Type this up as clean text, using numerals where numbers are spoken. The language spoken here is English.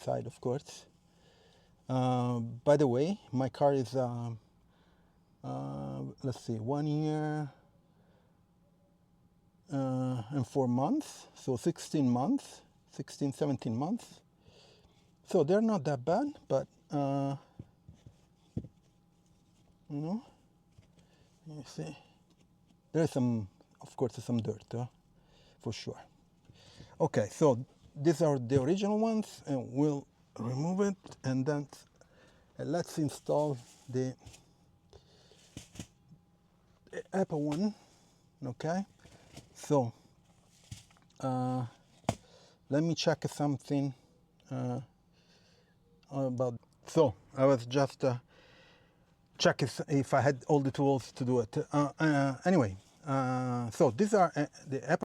side, of course. By the way, my car is let's see, 1 year and 4 months, so 16 months, 16, 17 months. So they're not that bad, but you know, you see, there's some, of course, some dirt, for sure. Okay, so these are the original ones, and we'll remove it, and then let's install the HEPA one. Okay, so let me check something about. So I was just check if I had all the tools to do it. Anyway, so these are the HEPA